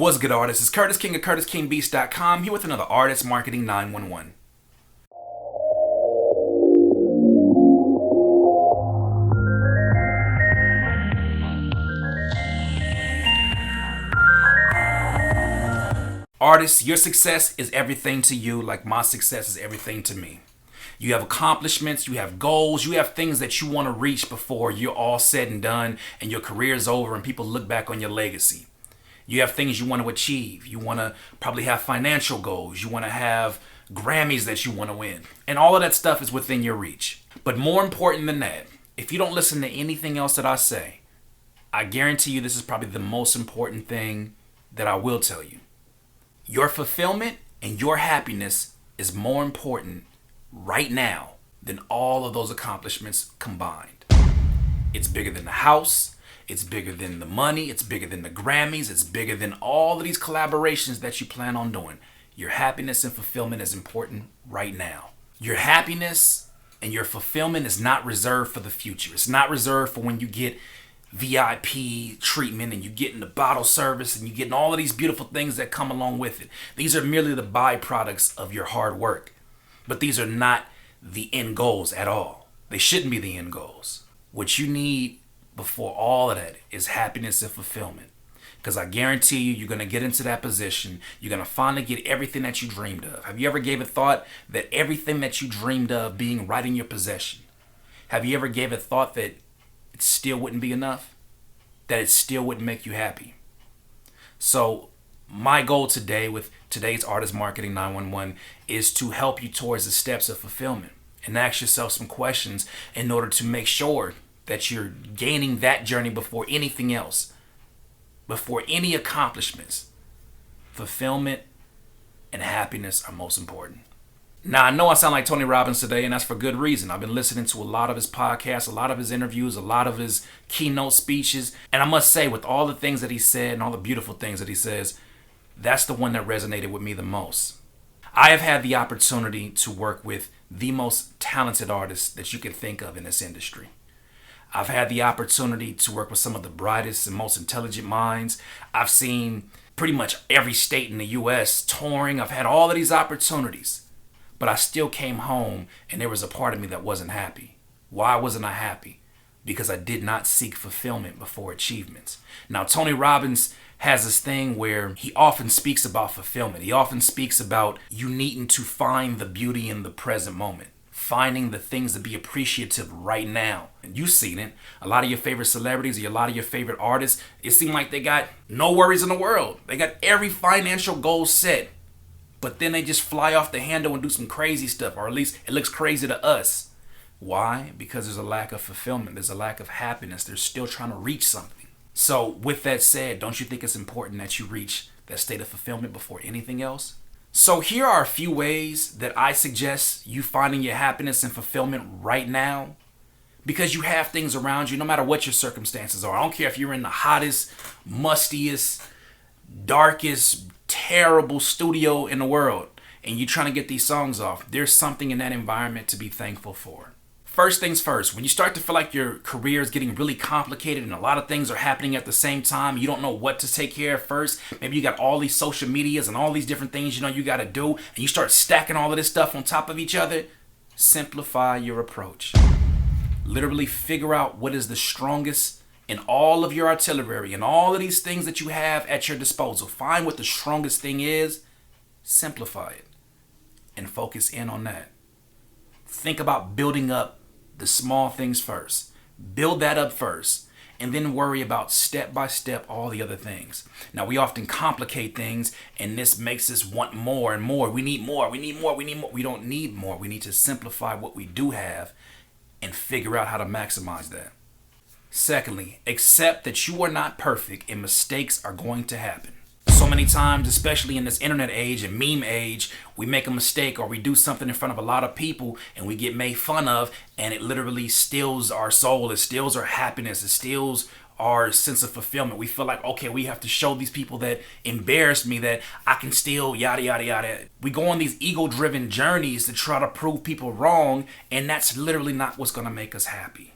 What's good, artists? It's Curtis King of CurtisKingBeats.com here with another Artist Marketing 911. Artists, your success is everything to you, like my success is everything to me. You have accomplishments, you have goals, you have things that you want to reach before you're all said and done and your career is over and people look back on your legacy. You have things you want to achieve. You want to probably have financial goals. You want to have Grammys that you want to win. And all of that stuff is within your reach. But more important than that, if you don't listen to anything else that I say, I guarantee you this is probably the most important thing that I will tell you. Your fulfillment and your happiness is more important right now than all of those accomplishments combined. It's bigger than the house. It's bigger than the money. It's bigger than the Grammys. It's bigger than all of these collaborations that you plan on doing. Your happiness and fulfillment is important right now. Your happiness and your fulfillment is not reserved for the future. It's not reserved for when you get VIP treatment and you get in the bottle service and you getting all of these beautiful things that come along with it. These are merely the byproducts of your hard work. But these are not the end goals at all. They shouldn't be the end goals. What you need before all of that is happiness and fulfillment. Because I guarantee you, you're going to get into that position. You're going to finally get everything that you dreamed of. Have you ever gave a thought that everything that you dreamed of being right in your possession? Have you ever gave a thought that it still wouldn't be enough? That it still wouldn't make you happy? So my goal today with today's Artist Marketing 911 is to help you towards the steps of fulfillment and ask yourself some questions in order to make sure that you're gaining that journey before anything else, before any accomplishments. Fulfillment and happiness are most important. Now, I know I sound like Tony Robbins today, and that's for good reason. I've been listening to a lot of his podcasts, a lot of his interviews, a lot of his keynote speeches, and I must say, with all the things that he said and all the beautiful things that he says, that's the one that resonated with me the most. I have had the opportunity to work with the most talented artists that you could think of in this industry. I've had the opportunity to work with some of the brightest and most intelligent minds. I've seen pretty much every state in the U.S. touring. I've had all of these opportunities. But I still came home and there was a part of me that wasn't happy. Why wasn't I happy? Because I did not seek fulfillment before achievements. Now, Tony Robbins has this thing where he often speaks about fulfillment. He often speaks about you needing to find the beauty in the present moment. Finding the things to be appreciative right now. And you've seen it. A lot of your favorite celebrities, a lot of your favorite artists, it seemed like they got no worries in the world. They got every financial goal set. But then they just fly off the handle and do some crazy stuff, or at least it looks crazy to us. Why? Because there's a lack of fulfillment. There's a lack of happiness. They're still trying to reach something. So with that said, don't you think it's important that you reach that state of fulfillment before anything else? So here are a few ways that I suggest you finding your happiness and fulfillment right now, because you have things around you no matter what your circumstances are. I don't care if you're in the hottest, mustiest, darkest, terrible studio in the world and you're trying to get these songs off. There's something in that environment to be thankful for. First things first, when you start to feel like your career is getting really complicated and a lot of things are happening at the same time, you don't know what to take care of first. Maybe you got all these social medias and all these different things you got to do, and you start stacking all of this stuff on top of each other. Simplify your approach. Literally figure out what is the strongest in all of your artillery and all of these things that you have at your disposal. Find what the strongest thing is, simplify it, and focus in on that. Think about building up the small things first. Build that up first, and then worry about step by step all the other things. Now, we often complicate things, and this makes us want more and more. We need more, we need more, we need more. We don't need more. We need to simplify what we do have and figure out how to maximize that. Secondly, accept that you are not perfect and mistakes are going to happen. So many times, especially in this internet age and meme age, we make a mistake or we do something in front of a lot of people and we get made fun of, and it literally steals our soul. It steals our happiness. It steals our sense of fulfillment. We feel like, okay, we have to show these people that embarrassed me that I can still yada, yada, yada. We go on these ego-driven journeys to try to prove people wrong, and that's literally not what's going to make us happy.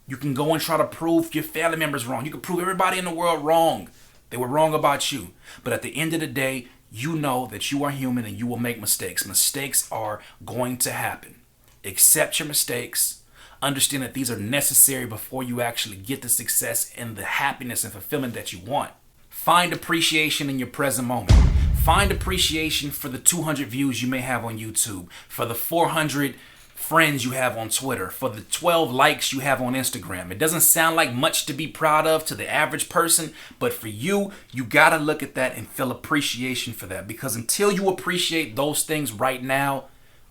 You can go and try to prove your family members wrong. You can prove everybody in the world wrong. They were wrong about you. But at the end of the day, you know that you are human and you will make mistakes. Mistakes are going to happen. Accept your mistakes. Understand that these are necessary before you actually get the success and the happiness and fulfillment that you want. Find appreciation in your present moment. Find appreciation for the 200 views you may have on YouTube, for the 400 friends you have on Twitter, for the 12 likes you have on Instagram. It doesn't sound like much to be proud of to the average person, but for you, you gotta look at that and feel appreciation for that, because until you appreciate those things right now,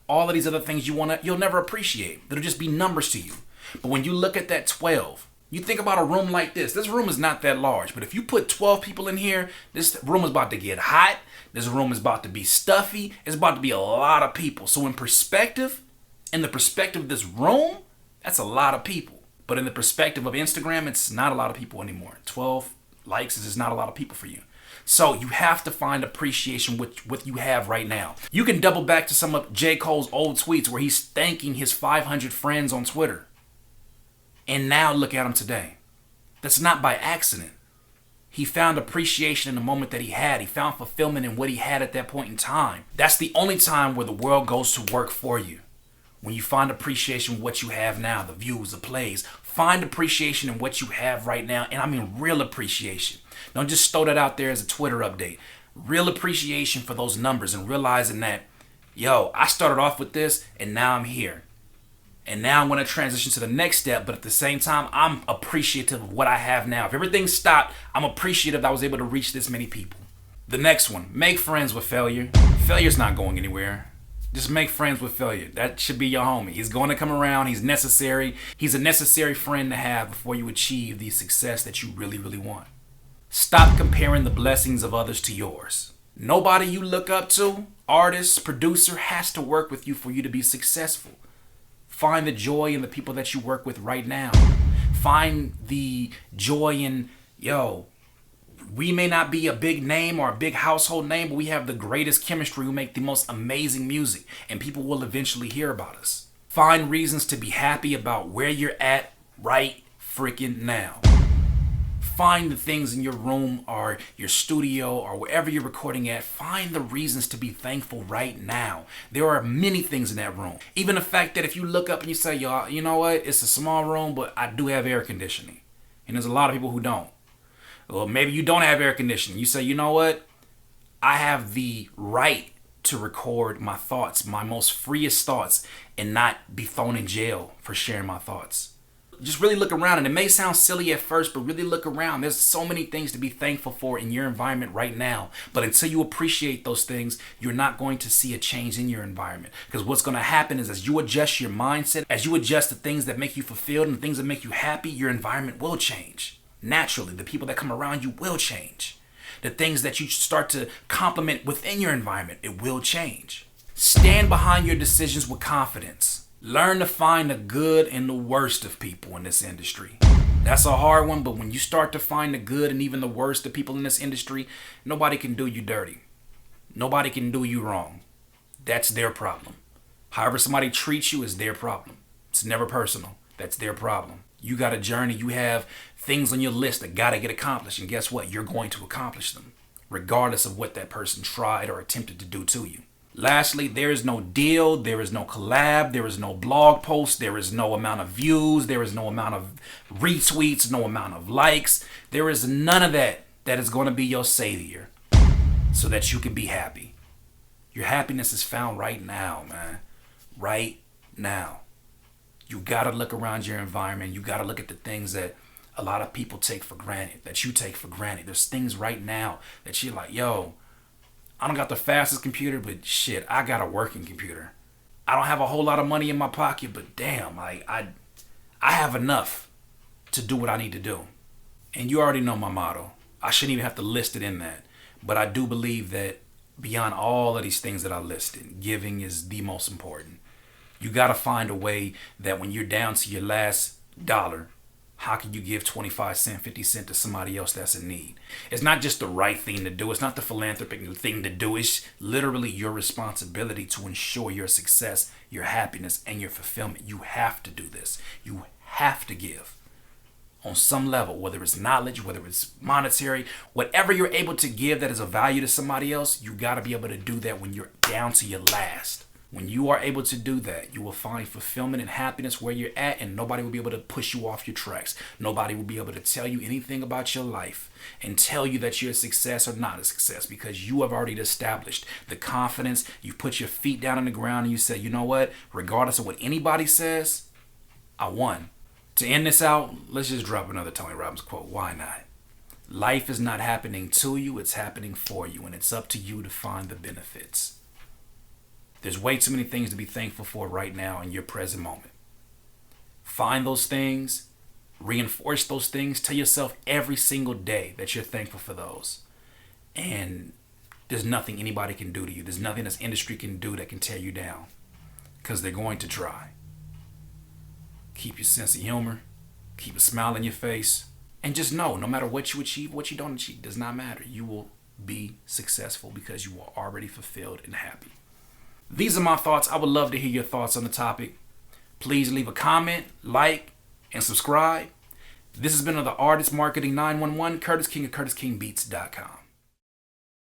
all of these other things you'll never appreciate. It'll just be numbers to you. But when you look at that 12, you think about a room like this. This room is not that large, but if you put 12 people in here, this room is about to get hot. This room is about to be stuffy. It's about to be a lot of people. So in the perspective of this room, that's a lot of people. But in the perspective of Instagram, it's not a lot of people anymore. 12 likes is just not a lot of people for you. So you have to find appreciation with what you have right now. You can double back to some of J. Cole's old tweets where he's thanking his 500 friends on Twitter. And now look at him today. That's not by accident. He found appreciation in the moment that he had. He found fulfillment in what he had at that point in time. That's the only time where the world goes to work for you. When you find appreciation in what you have now, the views, the plays, find appreciation in what you have right now. And I mean real appreciation. Don't just throw that out there as a Twitter update. Real appreciation for those numbers and realizing that, yo, I started off with this and now I'm here. And now I'm going to transition to the next step, but at the same time, I'm appreciative of what I have now. If everything stopped, I'm appreciative that I was able to reach this many people. The next one, make friends with failure. Failure's not going anywhere. Just make friends with failure. That should be your homie. He's going to come around. He's necessary. He's a necessary friend to have before you achieve the success that you really, really want. Stop comparing the blessings of others to yours. Nobody you look up to, artist, producer, has to work with you for you to be successful. Find the joy in the people that you work with right now. Find the joy in, we may not be a big name or a big household name, but we have the greatest chemistry. We make the most amazing music, and people will eventually hear about us. Find reasons to be happy about where you're at right freaking now. Find the things in your room or your studio or wherever you're recording at. Find the reasons to be thankful right now. There are many things in that room. Even the fact that if you look up and you say, y'all, you know what? It's a small room, but I do have air conditioning. And there's a lot of people who don't. Well, maybe you don't have air conditioning. You say, you know what? I have the right to record my thoughts, my most freest thoughts, and not be thrown in jail for sharing my thoughts. Just really look around, and it may sound silly at first, but really look around. There's so many things to be thankful for in your environment right now. But until you appreciate those things, you're not going to see a change in your environment. Because what's going to happen is as you adjust your mindset, as you adjust the things that make you fulfilled and the things that make you happy, your environment will change. Naturally, the people that come around you will change. The things that you start to compliment within your environment, it will change. Stand behind your decisions with confidence. Learn to find the good and the worst of people in this industry. That's a hard one, but when you start to find the good and even the worst of people in this industry, nobody can do you dirty. Nobody can do you wrong. That's their problem. However somebody treats you is their problem. It's never personal. That's their problem. You got a journey. You have things on your list that got to get accomplished. And guess what? You're going to accomplish them, regardless of what that person tried or attempted to do to you. Lastly, there is no deal, there is no collab, there is no blog post, there is no amount of views, there is no amount of retweets, no amount of likes. There is none of that is going to be your savior so that you can be happy. Your happiness is found right now, man. Right now. You got to look around your environment. You got to look at the things that a lot of people take for granted, that you take for granted. There's things right now that you're like, yo, I don't got the fastest computer, but shit, I got a working computer. I don't have a whole lot of money in my pocket, but damn, I have enough to do what I need to do. And you already know my motto. I shouldn't even have to list it in that. But I do believe that beyond all of these things that I listed, giving is the most important. You got to find a way that when you're down to your last dollar, how can you give 25 cents, 50 cents to somebody else that's in need? It's not just the right thing to do. It's not the philanthropic thing to do. It's literally your responsibility to ensure your success, your happiness, and your fulfillment. You have to do this. You have to give. on some level, whether it's knowledge, whether it's monetary, whatever you're able to give that is of value to somebody else, you got to be able to do that when you're down to your last. When you are able to do that, you will find fulfillment and happiness where you're at, and nobody will be able to push you off your tracks. Nobody will be able to tell you anything about your life and tell you that you're a success or not a success, because you have already established the confidence. You put your feet down on the ground and you say, you know what? Regardless of what anybody says, I won. To end this out, let's just drop another Tony Robbins quote. Why not? Life is not happening to you, it's happening for you, and it's up to you to find the benefits. There's way too many things to be thankful for right now in your present moment. Find those things, reinforce those things, tell yourself every single day that you're thankful for those. And there's nothing anybody can do to you. There's nothing this industry can do that can tear you down, because they're going to try. Keep your sense of humor, keep a smile on your face, and just know, no matter what you achieve, what you don't achieve, does not matter. You will be successful because you are already fulfilled and happy. These are my thoughts. I would love to hear your thoughts on the topic. Please leave a comment, like, and subscribe. This has been another Artist Marketing 911, Curtis King of CurtisKingBeats.com.